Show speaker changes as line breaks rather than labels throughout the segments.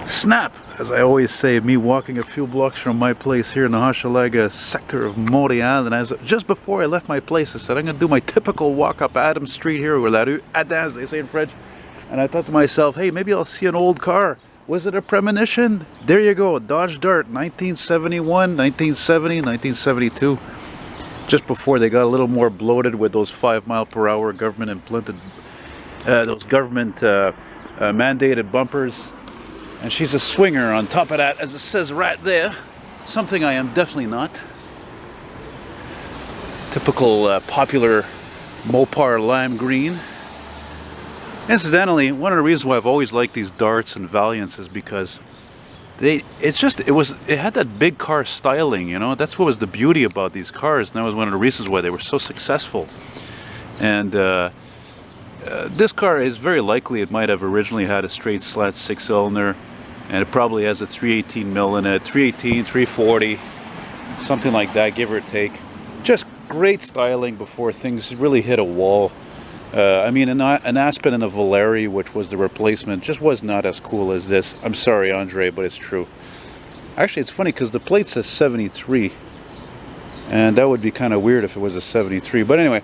Snap! As I always say, me walking a few blocks from my place here in the Hochelaga sector of Montreal, and just before I left my place, I said I'm going to do my typical walk up Adams Street here, or La Rue Adam, they say in French, and I thought to myself, hey, maybe I'll see an old car. Was it a premonition? There you go, Dodge Dart, 1971, 1970, 1972. Just before they got a little more bloated with those 5-mile-per-hour government implanted, those government mandated bumpers. And she's a swinger on top of that, as it says right there. Something I am definitely not. Typical popular Mopar lime green. Incidentally, one of the reasons why I've always liked these Darts and Valiants is because it had that big car styling, you know. That's what was the beauty about these cars, and that was one of the reasons why they were so successful. And this car is very likely it might have originally had a straight slat 6-cylinder, and it probably has a 318 mil in it, 318, 340, something like that, give or take. Just great styling before things really hit a wall. I mean, an Aspen and a Valeri, which was the replacement, just was not as cool as this. I'm sorry, Andre, but it's true. Actually, it's funny because the plate says 73, and that would be kind of weird if it was a 73. But anyway,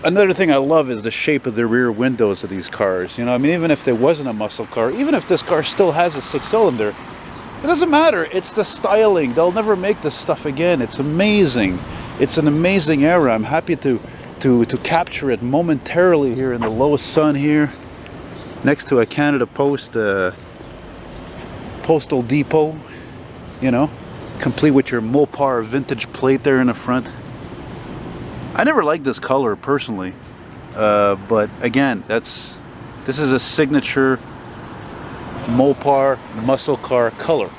another thing I love is the shape of the rear windows of these cars. You know, I mean, even if there wasn't a muscle car, even if this car still has a 6-cylinder, it doesn't matter. It's the styling. They'll never make this stuff again. It's amazing. It's an amazing era. I'm happy to capture it momentarily here in the low sun here, next to a Canada Post postal depot. You know, complete with your Mopar vintage plate there in the front. I never liked this color personally, but again, this is a signature Mopar muscle car color,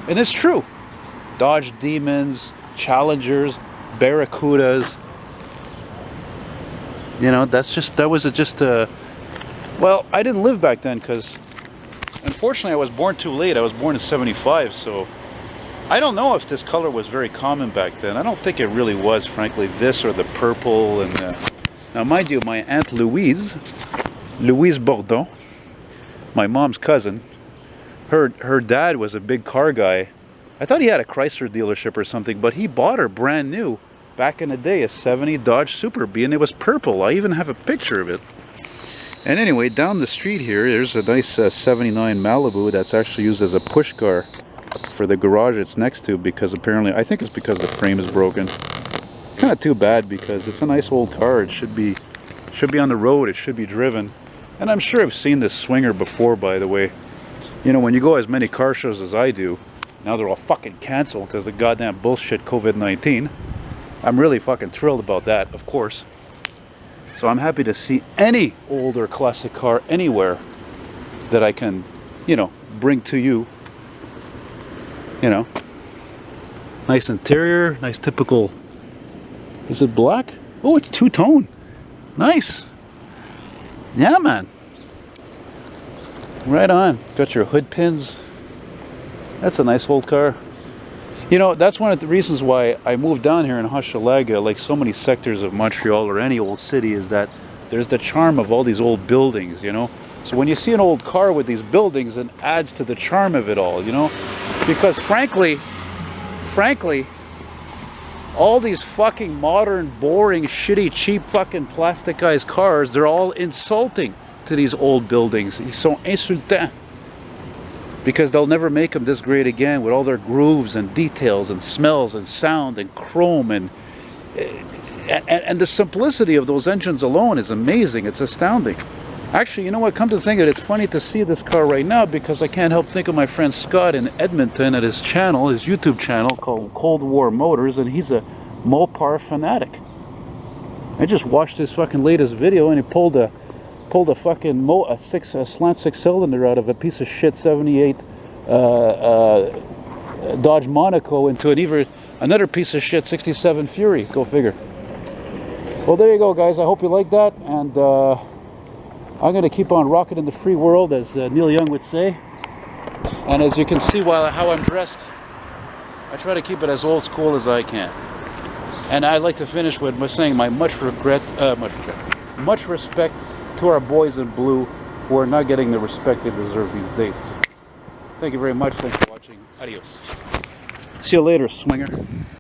and it's true. Dodge Demons, Challengers, Barracudas. You know, well, I didn't live back then because, unfortunately, I was born too late. I was born in '75, so I don't know if this color was very common back then. I don't think it really was, frankly, this or the purple. And now, mind you, my Aunt Louise Bourdon, my mom's cousin, her dad was a big car guy. I thought he had a Chrysler dealership or something, but he bought her brand new back in the day, a 70 Dodge Super Bee, and it was purple. I even have a picture of it. And anyway, down the street here, there's a nice 79 Malibu that's actually used as a push car for the garage it's next to, because apparently, I think it's because the frame is broken. Kind of too bad, because it's a nice old car. It should be on the road. It should be driven. And I'm sure I've seen this swinger before, by the way. You know, when you go as many car shows as I do, now they're all fucking canceled because of the goddamn bullshit COVID-19. I'm really fucking thrilled about that, of course. So I'm happy to see any older classic car anywhere that I can, you know, bring to you. You know, nice interior, nice typical. Is it black? Oh, it's two-tone. Nice. Yeah, man. Right on. Got your hood pins. That's a nice old car. You know, that's one of the reasons why I moved down here in Hochelaga, like so many sectors of Montreal or any old city, is that there's the charm of all these old buildings, you know. So when you see an old car with these buildings, it adds to the charm of it all, you know. Because frankly, all these fucking modern, boring, shitty, cheap fucking plasticized cars, they're all insulting to these old buildings. Ils sont insultants. Because they'll never make them this great again, with all their grooves and details and smells and sound and chrome and the simplicity of those engines alone is amazing. It's astounding. Actually, you know what, come to think of it, it's funny to see this car right now, because I can't help think of my friend Scott in Edmonton at his channel, his YouTube channel called Cold War Motors, and he's a Mopar fanatic. I just watched his fucking latest video, and he pulled a fucking slant 6-cylinder out of a piece of shit 78 Dodge Monaco into another piece of shit 67 Fury. Go figure. Well, there you go, guys. I hope you like that, and I'm going to keep on rocking in the free world, as Neil Young would say. And as you can see how I'm dressed, I try to keep it as old school as I can. And I'd like to finish with saying my much respect to our boys in blue who are not getting the respect they deserve these days. Thank you very much. Thanks for watching. Adios. See you later, swinger.